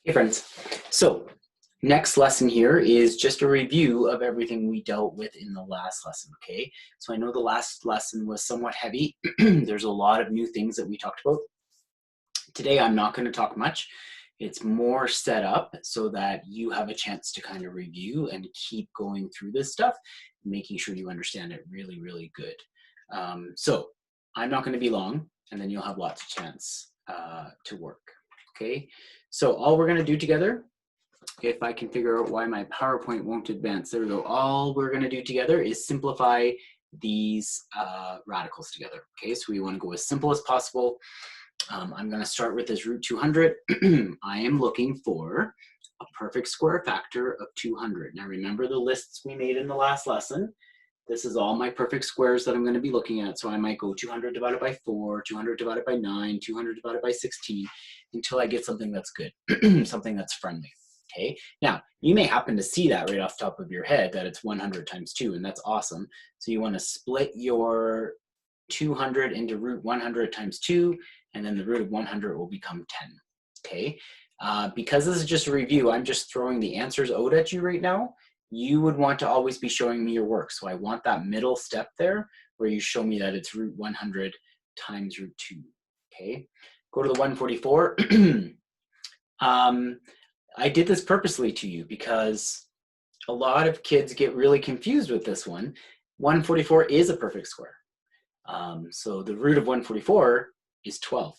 Hey friends, so next lesson here is just a review of everything we dealt with in the last lesson, okay? So I know the last lesson was somewhat heavy. There's a lot of new things that we talked about. Today I'm not going to talk much. It's more set up so that you have a chance to kind of review and keep going through this stuff, making sure you understand it really, really good. So I'm not going to be long, and then you'll have lots of chance to work, okay? So all we're going to do together, if I can figure out why my PowerPoint won't advance, there we go. All we're going to do together is simplify these radicals together, okay? So we want to go as simple as possible. I'm going to start with this root 200. I am looking for a perfect square factor of 200. Now remember the lists we made in the last lesson. This is all my perfect squares that I'm going to be looking at. So I might go 200 divided by 4, 200 divided by 9, 200 divided by 16, until I get something that's good, something that's friendly. Okay, now you may happen to see that right off the top of your head that it's 100 times 2, and that's awesome. So you want to split your 200 into root 100 times 2, and then the root of 100 will become 10. Okay, because this is just a review, I'm just throwing the answers out at you right now. You would want to always be showing me your work. So I want that middle step there where you show me that it's root 100 times root 2. Okay, go to the 144. I did this purposely to you because a lot of kids get really confused with this one. 144 is a perfect square. So the root of 144 is 12.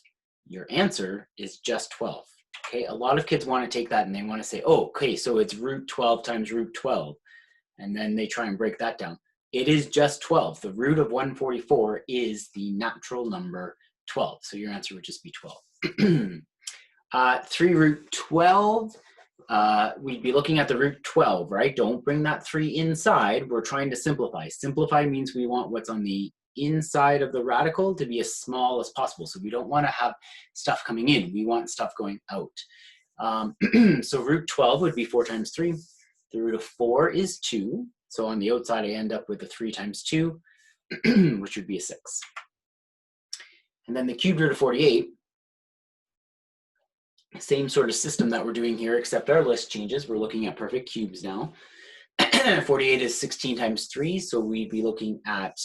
Your answer is just 12. Okay, a lot of kids want to take that and they want to say, oh, okay, so it's root 12 times root 12. And then they try and break that down. It is just 12. The root of 144 is the natural number 12. So your answer would just be 12. 3 root 12, we'd be looking at the root 12, right? Don't bring that 3 inside. We're trying to simplify. Simplify means we want what's on the inside of the radical to be as small as possible. So we don't want to have stuff coming in. We want stuff going out. So root 12 would be 4 times 3. The root of 4 is 2. So on the outside, I end up with a 3 times 2, which would be a 6. And then the cubed root of 48, same sort of system that we're doing here, except our list changes. We're looking at perfect cubes now. 48 is 16 times 3, so we'd be looking at,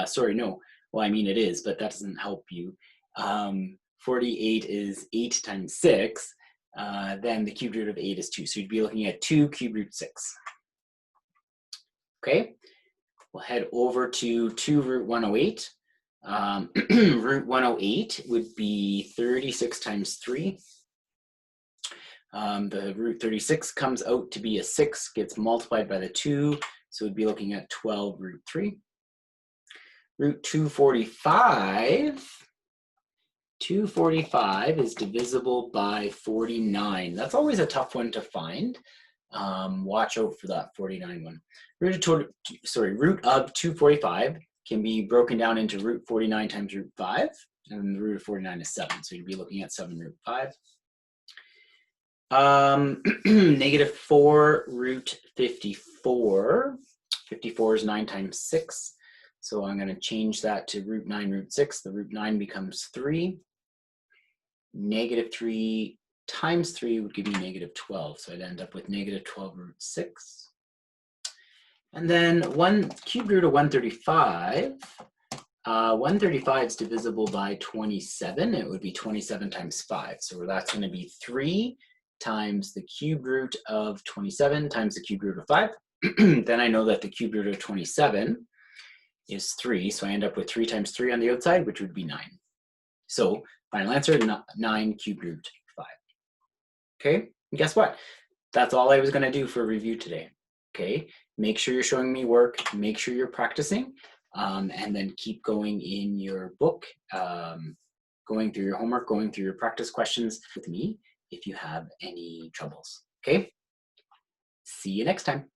sorry, no, well, I mean it is, but that doesn't help you. 48 is 8 times 6, then the cubed root of 8 is 2, so you'd be looking at 2 cubed root 6. Okay, we'll head over to 2 root 108. Root 108 would be 36 times 3. The root 36 comes out to be a 6, gets multiplied by the 2, so we'd be looking at 12 root 3. Root 245 is divisible by 49. That's always a tough one to find. Watch out for that 49 one. Root of 245 can be broken down into root 49 times root 5, and the root of 49 is 7, so you'd be looking at 7 root 5. Negative 4 root 54. 54 is 9 times 6. So I'm going to change that to root 9 root 6. The root 9 becomes 3. Negative 3 times 3 would give me negative 12. So I'd end up with negative 12 root 6. And then 1 cubed root of 135. 135 is divisible by 27. It would be 27 times 5. So that's going to be 3 times the cube root of 27 times the cube root of 5. Then I know that the cube root of 27 is 3, so I end up with 3 times 3 on the outside, which would be 9. So final answer, 9 cube root 5. Okay, and guess what? That's all I was going to do for review today. Okay, make sure you're showing me work, make sure you're practicing, and then keep going in your book, going through your homework, going through your practice questions with me if you have any troubles. Okay, see you next time.